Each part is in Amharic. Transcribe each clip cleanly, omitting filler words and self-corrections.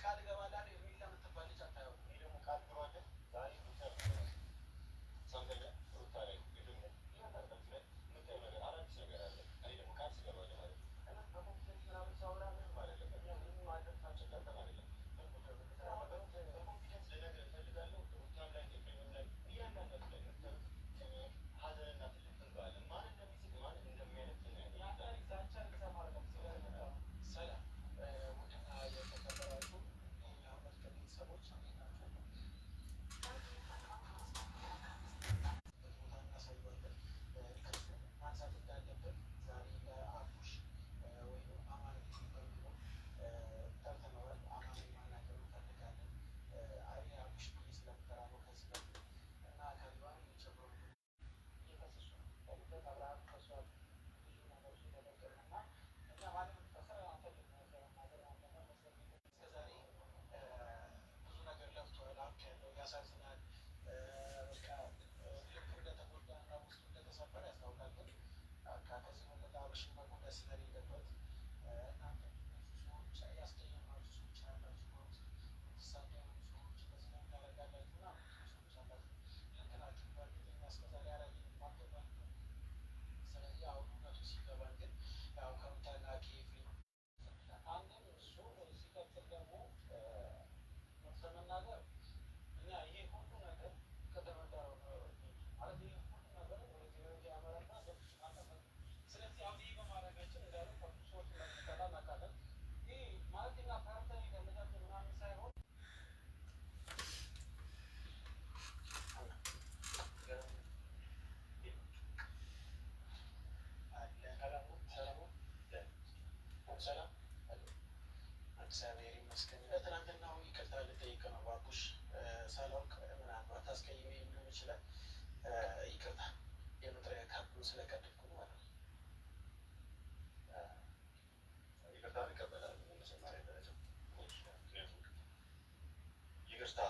ቃል እገባላለሁ የሚል ለምትባል ልጅ አታየው። እኔ ደግሞ ቃል እገባለሁ ዛሬ ብቻ ሰንገለ ሩታ ላይ ሄዱኝ እያንዳንዳችሁ ላይ የምታየው ነገር አዳዲስ ነገር አለ። እኔ ደግሞ ቃል ስገባለሁ ማለት ነው እና በኮንፊደንስ ምናምን ሳወራ ምንም አይደለም። እኛ ምንም ማድረግ ካስቸገረን አይደለም። በኮንፊደንስ ልነግርህ እፈልጋለሁ። ሩታም ላይ ሄዱኝም ላይ እያንዳንዳችሁ ላይ የምታዩት ትልቅ ሀዘንና ትልቅ እንባ አለ። ማን እንደሚስቅ ማን እንደሚያለቅስ ዛቻ ልሰማ አይደለም። ሰላም ውድና የተከበራችሁ የእኛ ምርጥ ቤተሰቦች እንዴት ናችሁ? ቦታ እናሳያለን። ማንሳት እንዳለብን ዛሬ ለአቡሽ ወይም አማን በሚለው ጠርተነዋል። አማን ማናገር እንፈልጋለን። አይ አቡሽ ብዬ ስለምጠራ ነው ከዚህ በፊት እና ከሪባን የሚጨምሩ እየፈሰሱ ነው ያሉበት አብርሃም ከሷል ብዙ ነገሮች የተነገርን እና እኛ ማንም ፈሰር አንፈልግ ነገር እስከዛሬ ብዙ ነገር ለፍተዋል። ሀብት ያለው ያሳዝናል። በቃ ልክ እንደተጎዳ እና ውስጡ እንደተሰበረ ያስታውቃል። ግን ከዚህ በለጠ አብርሽን መጎዳት ስለሌለበት እናንተ ሰዎች ያስቀየማችሁ ሰዎች አላችሁ፣ የምትሳደቡ ሰዎች እንደዚህ ነው ታደርጋላችሁ እና ሰዎች አላችሁ። ልክ ናችሁ። በእርግጠኛ እስከዛሬ አላየንም አልገባንም። ስለዚህ አሁን እውነቱ ሲገባን ግን ያው ከሩታና ከኤፍሬም አንድም እሱ ሲቀጥል ደግሞ ለመናገር እኛ ይሄ ሁሉ ነገር ከተመዳው ማለት ይሄ ሁሉ ነገር ወደዚህ ወደ ያመራና አለበት። ስለዚህ አሁን ይሄ በማድረጋችን እንዳለ ሰዎች ለምንጠላ እናውቃለን። ይህ ማለት እኛ ፓርተሪ ለመዛቸው ምናምን ሳይሆን ሰላም እግዚአብሔር ይመስገን። ለትናንትናው ይቅርታ ልጠይቅ ነው ባቡሽ። ሳላውቅ ምናልባት አስቀይሜ ሊሆን ይችላል። ይቅርታ የመጥሪያ ካርዱን ስለቀደድኩ ማለት ነው። ይቅርታ እቀበላለሁ በመጀመሪያ ደረጃ። ምክንያቱም ይቅርታ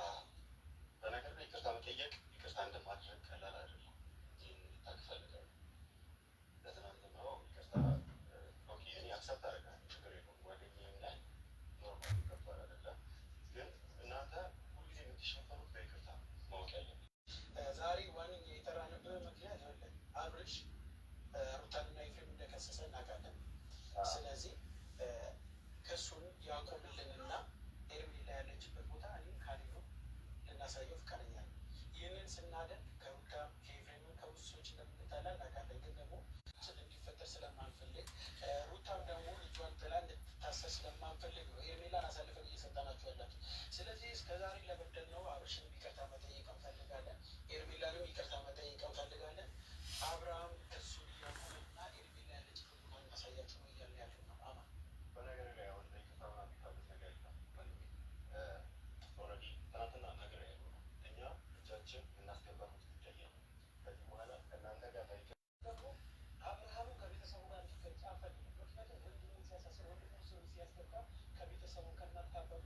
በነገር ላይ ይቅርታ መጠየቅ ይቅርታ እንደማድረግ ቀላል አይደለም። ይህን እንድታውቅ እፈልጋለሁ። ለትናንትናው ይቅርታ ኦኬ እኔ አክሰፕት አደርጋለሁ፣ ችግር የለውም። ጓደኛዬም ላይ ኖርማል ይገባል አይደለም። ግን እናንተ ሁልጊዜ የምትሸፈኑት በይቅርታ ማወቅ ያለብን። ዛሬ ዋነኛ የጠራንበት ምክንያት አለ። አብርሽ ሩታንና ኤፍሬም እንደከሰሰ እናውቃለን። ስለዚህ ክሱን ያቆምልንና ኤርሜላ ያለችበት ቦታ እኔም ካሌብ ልናሳየው ፈቃደኛ ነን። ይህንን ስናደርግ ከሩታም ከኤፍሬምም ከብዙ ሰዎች እንደምንጣላ እናውቃለን። ግን ደግሞ እንዲፈጠር ስለማንፈልግ ሩታም ደግሞ ልጇን ጥላ እንድትታሰር ስለማንፈልግ ነው ኤርሜላን አሳልፈን እየሰጠናችሁ ያላችሁ። ስለዚህ እስከዛሬ ለበደልነው አብርሽን ይቅርታ መጠየቅ እንፈልጋለን። ኤርሜላንም ይቅርታ መጠየቅ እንፈልጋለን። አብርሃም እሱን እያቆመና ኤርሜላ ያለችበት ቦታ እናሳያችሁ ነው እያልን ያለ ነው። አማን በነገር ላይ አሁን ይቅርታ የሚባሉት ነገር የለም። ኦልሬዲ ትናንትና ነገር ያለው ነው። እኛ እጃችን እናስገባበት ጉዳይ ነው። ከዚህ በኋላ ከእናንተ ጋር ደግሞ አብርሃሙ ከቤተሰቡ ጋር እንዲገጭ አንፈልግም። ምክንያቱም ወንድሙን ሲያሳስር ወንድሙ ሲያስገባ ከቤተሰቡ ከእናት አባቱ